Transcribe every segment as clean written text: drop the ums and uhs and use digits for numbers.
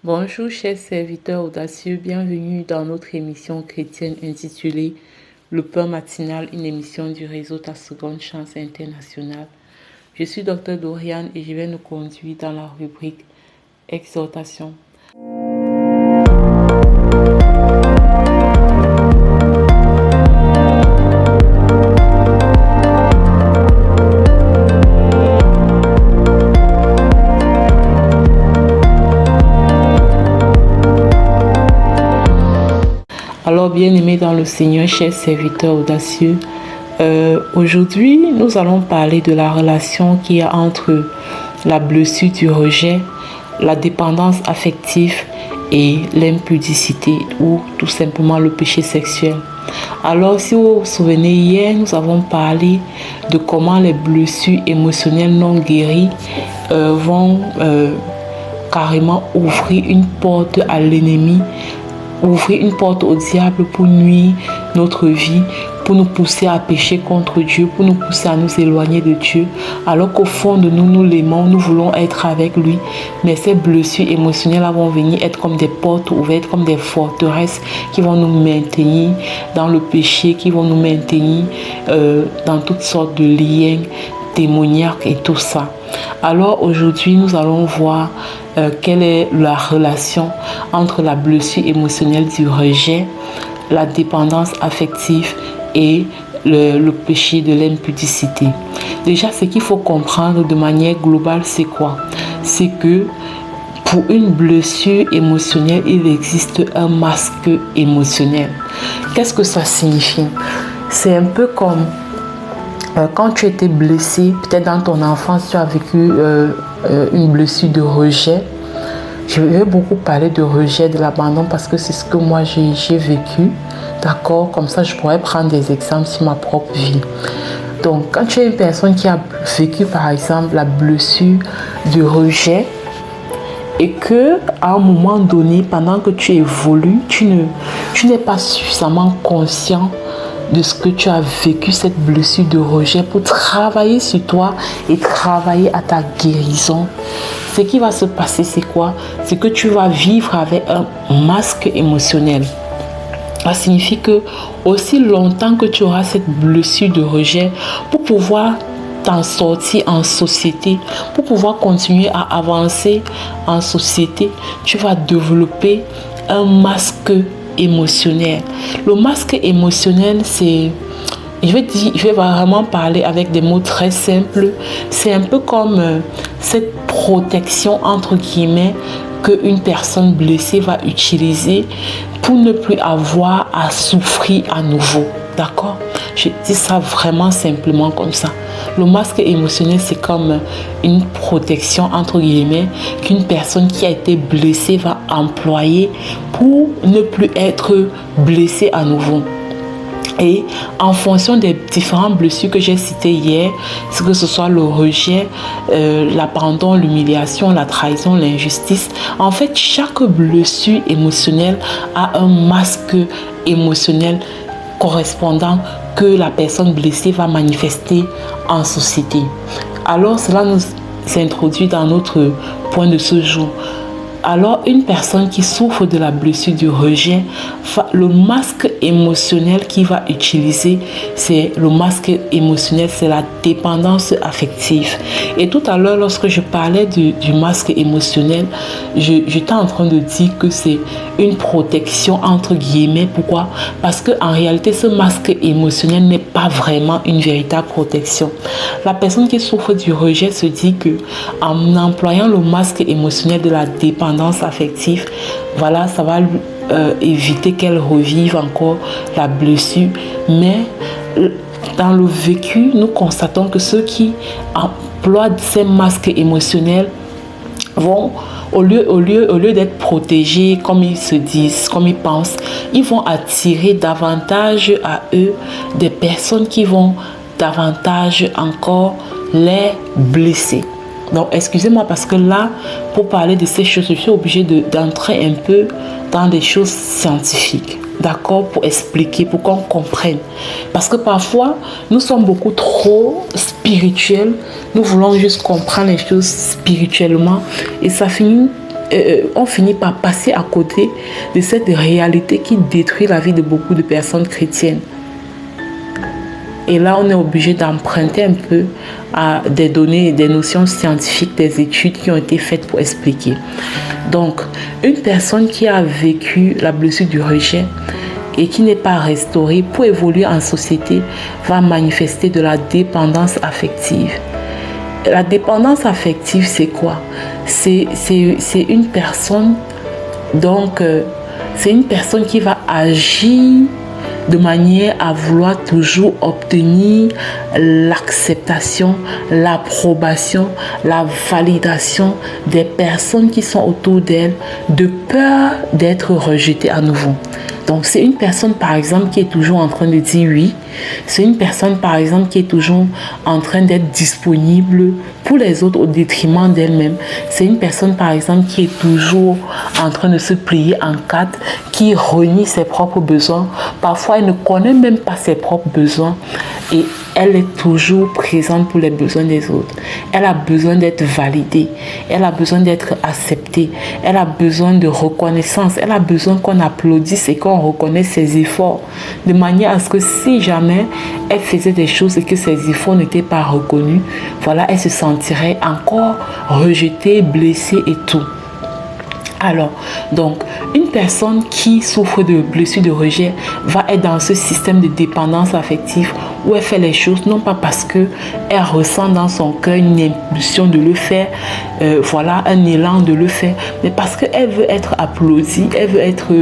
Bonjour chers serviteurs audacieux, bienvenue dans notre émission chrétienne intitulée Le pain matinal, une émission du réseau Ta Seconde Chance International. Je suis Dr Doriane et je vais nous conduire dans la rubrique Exhortation. Alors, bien-aimés dans le Seigneur, chers serviteurs audacieux, aujourd'hui, nous allons parler de la relation qu'il y a entre la blessure du rejet, la dépendance affective et l'impudicité ou tout simplement le péché sexuel. Alors, si vous vous souvenez, hier, nous avons parlé de comment les blessures émotionnelles non guéries vont carrément ouvrir une porte à l'ennemi, ouvrir une porte au diable pour nuire notre vie, pour nous pousser à pécher contre Dieu, pour nous pousser à nous éloigner de Dieu, alors qu'au fond de nous, nous l'aimons, nous voulons être avec lui. Mais ces blessures émotionnelles vont venir être comme des portes ouvertes, comme des forteresses qui vont nous maintenir dans le péché, qui vont nous maintenir dans toutes sortes de liens démoniaques et tout ça. Alors aujourd'hui, nous allons voir quelle est la relation entre la blessure émotionnelle du rejet, la dépendance affective et le péché de l'impudicité. Déjà, ce qu'il faut comprendre de manière globale, c'est quoi? C'est que pour une blessure émotionnelle, il existe un masque émotionnel. Qu'est-ce que ça signifie? C'est un peu comme quand tu étais blessé, peut-être dans ton enfance, tu as vécu une blessure de rejet. Je vais beaucoup parler de rejet, de l'abandon, parce que c'est ce que moi j'ai vécu. D'accord? Comme ça, je pourrais prendre des exemples sur ma propre vie. Donc, quand tu es une personne qui a vécu, par exemple, la blessure de rejet, et que à un moment donné, pendant que tu évolues, tu n'es pas suffisamment conscient de ce que tu as vécu, cette blessure de rejet, pour travailler sur toi et travailler à ta guérison. Ce qui va se passer, c'est quoi? C'est que tu vas vivre avec un masque émotionnel. Ça signifie que aussi longtemps que tu auras cette blessure de rejet, pour pouvoir t'en sortir en société, pour pouvoir continuer à avancer en société, tu vas développer un masque émotionnel. Le masque émotionnel, c'est, je vais vraiment parler avec des mots très simples. C'est un peu comme cette protection entre guillemets qu'une personne blessée va utiliser pour ne plus avoir à souffrir à nouveau. D'accord? Je dis ça vraiment simplement comme ça. Le masque émotionnel, c'est comme une protection entre guillemets qu'une personne qui a été blessée va employer pour ne plus être blessée à nouveau. Et en fonction des différentes blessures que j'ai citées hier, que ce soit le rejet, l'abandon, l'humiliation, la trahison, l'injustice, en fait, chaque blessure émotionnelle a un masque émotionnel correspondant que la personne blessée va manifester en société. Alors, cela nous introduit dans notre point de ce jour. Alors, une personne qui souffre de la blessure du rejet, le masque émotionnel qu'il va utiliser, c'est le masque émotionnel, c'est la dépendance affective. Et tout à l'heure, lorsque je parlais du masque émotionnel, j'étais en train de dire que c'est une protection entre guillemets. Pourquoi? Parce qu'en réalité, ce masque émotionnel n'est pas vraiment une véritable protection. La personne qui souffre du rejet se dit que en employant le masque émotionnel de la dépendance affective, voilà, ça va éviter qu'elle revive encore la blessure. Mais dans le vécu, nous constatons que ceux qui emploient ces masques émotionnels vont, au lieu d'être protégés comme ils se disent, comme ils pensent, ils vont attirer davantage à eux des personnes qui vont davantage encore les blesser. Donc, excusez-moi parce que là, pour parler de ces choses, je suis obligée d'entrer un peu dans des choses scientifiques. D'accord? Pour expliquer, pour qu'on comprenne. Parce que parfois, nous sommes beaucoup trop spirituels. Nous voulons juste comprendre les choses spirituellement. Et ça finit on finit par passer à côté de cette réalité qui détruit la vie de beaucoup de personnes chrétiennes. Et là, on est obligé d'emprunter un peu à des données, des notions scientifiques, des études qui ont été faites pour expliquer. Donc, une personne qui a vécu la blessure du rejet et qui n'est pas restaurée, pour évoluer en société, va manifester de la dépendance affective. La dépendance affective, c'est quoi? C'est une personne, donc, c'est une personne qui va agir de manière à vouloir toujours obtenir l'acceptation, l'approbation, la validation des personnes qui sont autour d'elle, de peur d'être rejetée à nouveau. Donc, c'est une personne, par exemple, qui est toujours en train de dire oui. C'est une personne, par exemple, qui est toujours en train d'être disponible pour les autres au détriment d'elle-même. C'est une personne, par exemple, qui est toujours en train de se plier en quatre, qui renie ses propres besoins. Parfois, elle ne connaît même pas ses propres besoins et elle est toujours présente pour les besoins des autres. Elle a besoin d'être validée. Elle a besoin d'être acceptée. Elle a besoin de reconnaissance. Elle a besoin qu'on applaudisse et qu'on reconnaisse ses efforts. De manière à ce que si jamais elle faisait des choses et que ses efforts n'étaient pas reconnus, voilà, elle se sentirait encore rejetée, blessée et tout. Alors, donc, une personne qui souffre de blessure de rejet va être dans ce système de dépendance affective où elle fait les choses non pas parce qu'elle ressent dans son cœur une impulsion de le faire, voilà, un élan de le faire, mais parce qu'elle veut être applaudie, elle veut être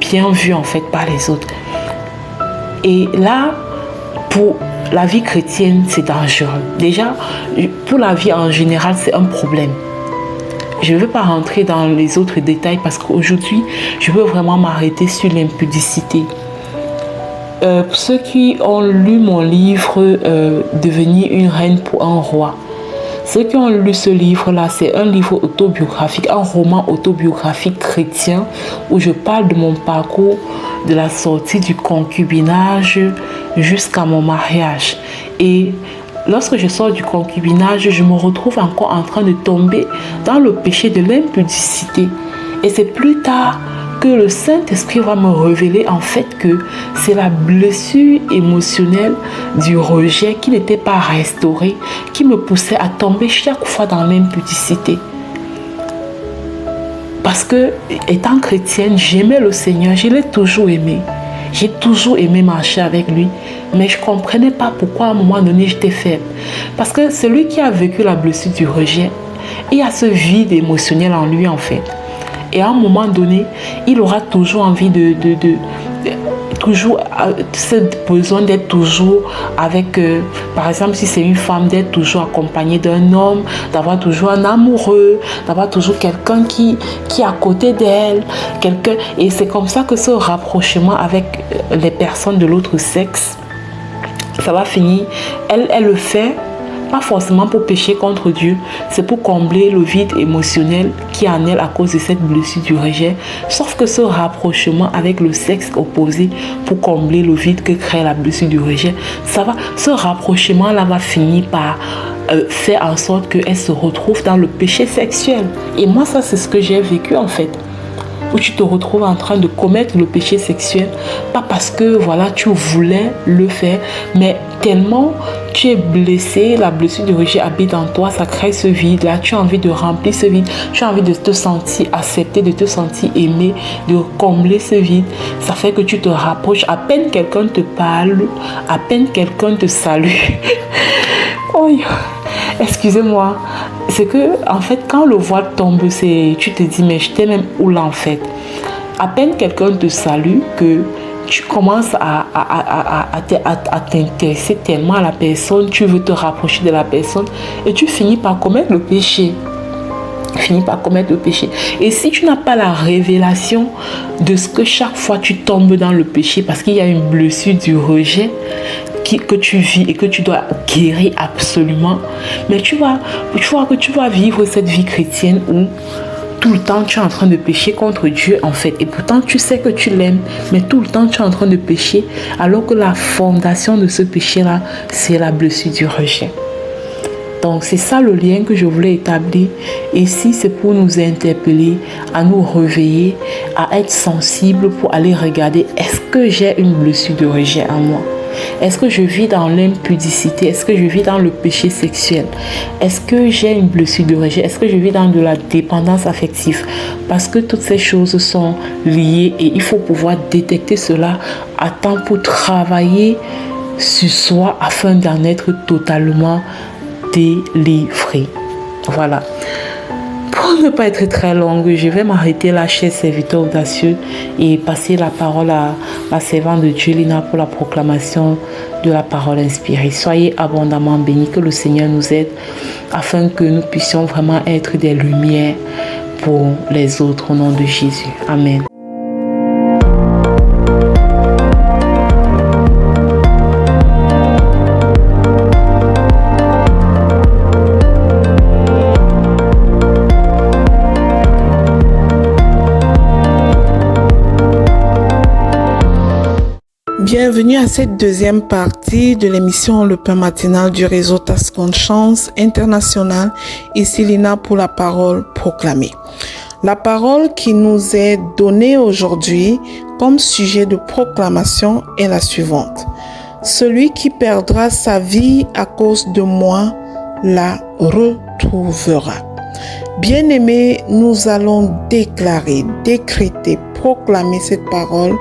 bien vue en fait par les autres. Et là, pour la vie chrétienne, c'est dangereux. Déjà, pour la vie en général, c'est un problème. Je ne veux pas rentrer dans les autres détails parce qu'aujourd'hui, je veux vraiment m'arrêter sur l'impudicité. Pour ceux qui ont lu mon livre « Devenir une reine pour un roi », ceux qui ont lu ce livre-là, c'est un livre autobiographique, un roman autobiographique chrétien où je parle de mon parcours, de la sortie du concubinage jusqu'à mon mariage. Et lorsque je sors du concubinage, je me retrouve encore en train de tomber dans le péché de l'impudicité. Et c'est plus tard que le Saint-Esprit va me révéler en fait que c'est la blessure émotionnelle du rejet qui n'était pas restaurée, qui me poussait à tomber chaque fois dans l'impudicité. Parce que, étant chrétienne, j'aimais le Seigneur, je l'ai toujours aimé. J'ai toujours aimé marcher avec lui, mais je ne comprenais pas pourquoi à un moment donné j'étais faible. Parce que celui qui a vécu la blessure du rejet, il a ce vide émotionnel en lui en fait. Et à un moment donné, il aura toujours envie toujours ce besoin d'être toujours avec, par exemple, si c'est une femme, d'être toujours accompagnée d'un homme, d'avoir toujours un amoureux, d'avoir toujours quelqu'un qui est à côté d'elle, quelqu'un. Et c'est comme ça que ce rapprochement avec les personnes de l'autre sexe, ça va finir. Elle le fait. Pas forcément pour pécher contre Dieu, c'est pour combler le vide émotionnel qui est en elle à cause de cette blessure du rejet. Sauf que ce rapprochement avec le sexe opposé pour combler le vide que crée la blessure du rejet, ce rapprochement-là va finir par faire en sorte qu'elle se retrouve dans le péché sexuel. Et moi, ça, c'est ce que j'ai vécu en fait. Où tu te retrouves en train de commettre le péché sexuel, pas parce que voilà tu voulais le faire, mais tellement tu es blessé, la blessure du rejet habite en toi, ça crée ce vide là, tu as envie de remplir ce vide, tu as envie de te sentir accepté, de te sentir aimé, de combler ce vide. Ça fait que tu te rapproches, à peine quelqu'un te parle, à peine quelqu'un te salue. Oh, excusez-moi, c'est que en fait quand le voile tombe, tu te dis mais j'étais même où là en fait. À peine quelqu'un te salue que tu commences à t'intéresser tellement à la personne, tu veux te rapprocher de la personne et tu finis par commettre le péché. Et si tu n'as pas la révélation de ce que chaque fois tu tombes dans le péché parce qu'il y a une blessure du rejet que tu vis et que tu dois guérir absolument, mais tu vas vivre cette vie chrétienne où tout le temps tu es en train de pécher contre Dieu en fait, et pourtant tu sais que tu l'aimes, mais tout le temps tu es en train de pécher alors que la fondation de ce péché là c'est la blessure du rejet. Donc c'est ça le lien que je voulais établir. Ici, c'est pour nous interpeller, à nous réveiller, à être sensibles pour aller regarder, est-ce que j'ai une blessure de rejet en moi? Est-ce que je vis dans l'impudicité? Est-ce que je vis dans le péché sexuel? Est-ce que j'ai une blessure de rejet? Est-ce que je vis dans de la dépendance affective? Parce que toutes ces choses sont liées et il faut pouvoir détecter cela à temps pour travailler sur soi afin d'en être totalement délivré. Voilà. Pour ne pas être très longue, je vais m'arrêter là, chers serviteurs audacieux, et passer la parole à la servante de Dieu, Lina, pour la proclamation de la parole inspirée. Soyez abondamment bénis, que le Seigneur nous aide afin que nous puissions vraiment être des lumières pour les autres au nom de Jésus. Amen. Bienvenue à cette deuxième partie de l'émission Le Pain Matinal du réseau Ta Seconde Chance International. Ici Lina pour la parole proclamée. La parole qui nous est donnée aujourd'hui comme sujet de proclamation est la suivante. Celui qui perdra sa vie à cause de moi la retrouvera. Bien-aimés, nous allons déclarer, décréter, proclamer cette parole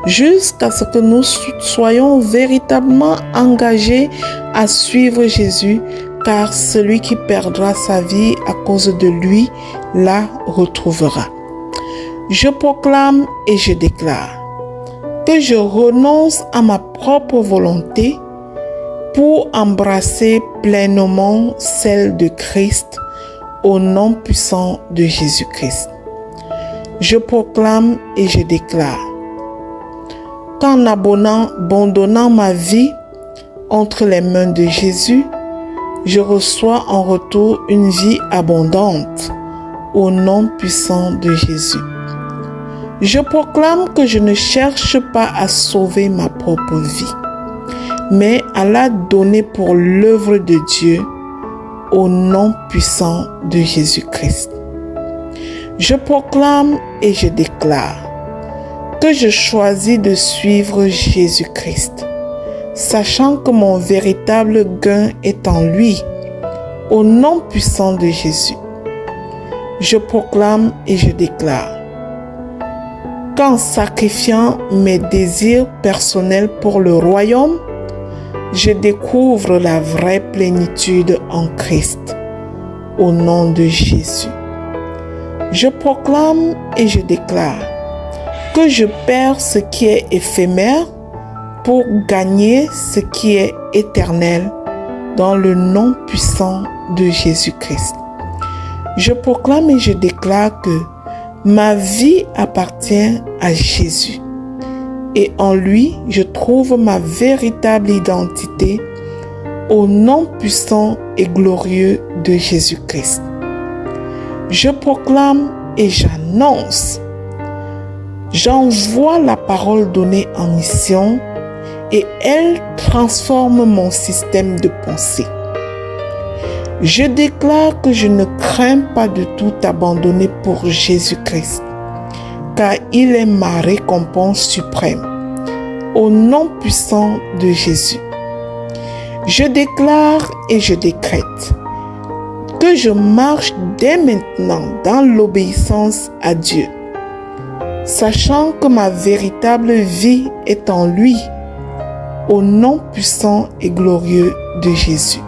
jusqu'à ce que nous soyons véritablement engagés à suivre Jésus, car celui qui perdra sa vie à cause de lui la retrouvera. Je proclame et je déclare que je renonce à ma propre volonté pour embrasser pleinement celle de Christ au nom puissant de Jésus-Christ. Je proclame et je déclare qu'en abandonnant ma vie entre les mains de Jésus, je reçois en retour une vie abondante au nom puissant de Jésus. Je proclame que je ne cherche pas à sauver ma propre vie, mais à la donner pour l'œuvre de Dieu au nom puissant de Jésus-Christ. Je proclame et je déclare que je choisis de suivre Jésus-Christ, sachant que mon véritable gain est en lui, au nom puissant de Jésus. Je proclame et je déclare qu'en sacrifiant mes désirs personnels pour le royaume, je découvre la vraie plénitude en Christ, au nom de Jésus. Je proclame et je déclare que je perds ce qui est éphémère pour gagner ce qui est éternel dans le nom puissant de Jésus-Christ. Je proclame et je déclare que ma vie appartient à Jésus et en lui, je trouve ma véritable identité au nom puissant et glorieux de Jésus-Christ. Je proclame et j'annonce. J'envoie la parole donnée en mission et elle transforme mon système de pensée. Je déclare que je ne crains pas de tout abandonner pour Jésus-Christ, car il est ma récompense suprême, au nom puissant de Jésus. Je déclare et je décrète que je marche dès maintenant dans l'obéissance à Dieu, sachant que ma véritable vie est en lui, au nom puissant et glorieux de Jésus.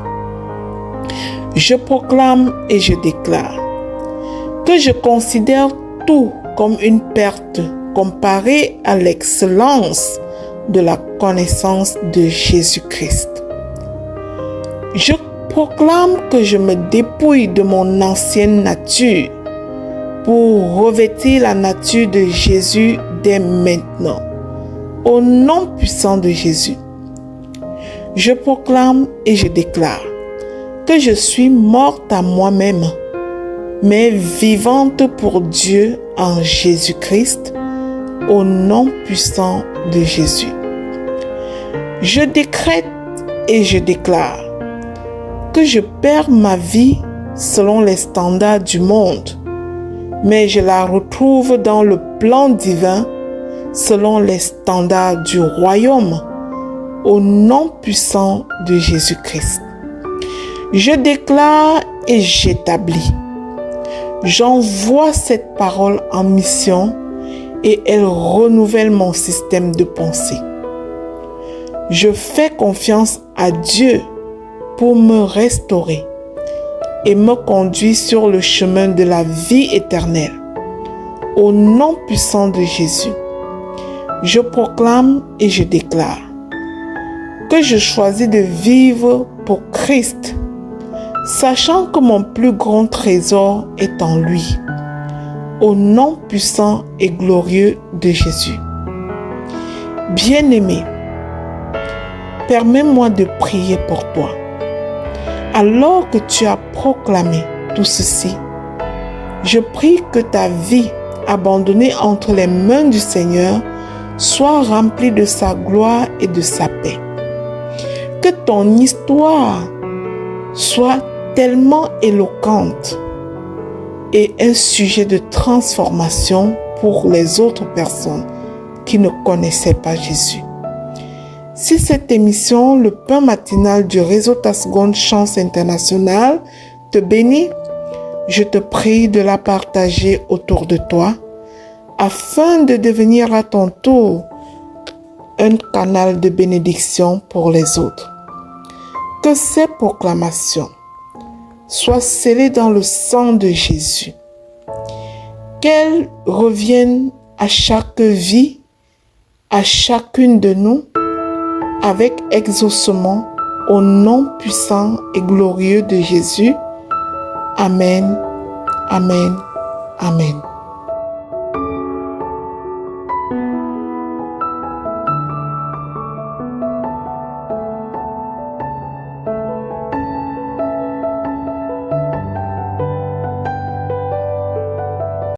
Je proclame et je déclare que je considère tout comme une perte comparée à l'excellence de la connaissance de Jésus-Christ. Je proclame que je me dépouille de mon ancienne nature pour revêtir la nature de Jésus dès maintenant, au nom puissant de Jésus. Je proclame et je déclare que je suis morte à moi-même, mais vivante pour Dieu en Jésus-Christ, au nom puissant de Jésus. Je décrète et je déclare que je perds ma vie selon les standards du monde, mais je la retrouve dans le plan divin selon les standards du royaume, au nom puissant de Jésus-Christ. Je déclare et j'établis. J'envoie cette parole en mission et elle renouvelle mon système de pensée. Je fais confiance à Dieu pour me restaurer et me conduire sur le chemin de la vie éternelle. Au nom puissant de Jésus, je proclame et je déclare que je choisis de vivre pour Christ, sachant que mon plus grand trésor est en lui. Au nom puissant et glorieux de Jésus. Bien-aimé, permets-moi de prier pour toi. Alors que tu as proclamé tout ceci, je prie que ta vie abandonnée entre les mains du Seigneur soit remplie de sa gloire et de sa paix. Que ton histoire soit tellement éloquente et un sujet de transformation pour les autres personnes qui ne connaissaient pas Jésus. Si cette émission, le pain matinal du réseau Ta Seconde Chance International, te bénit, je te prie de la partager autour de toi afin de devenir à ton tour un canal de bénédiction pour les autres. Que ces proclamations soient scellées dans le sang de Jésus. Qu'elles reviennent à chaque vie, à chacune de nous, avec exaucement au nom puissant et glorieux de Jésus. Amen, amen, amen.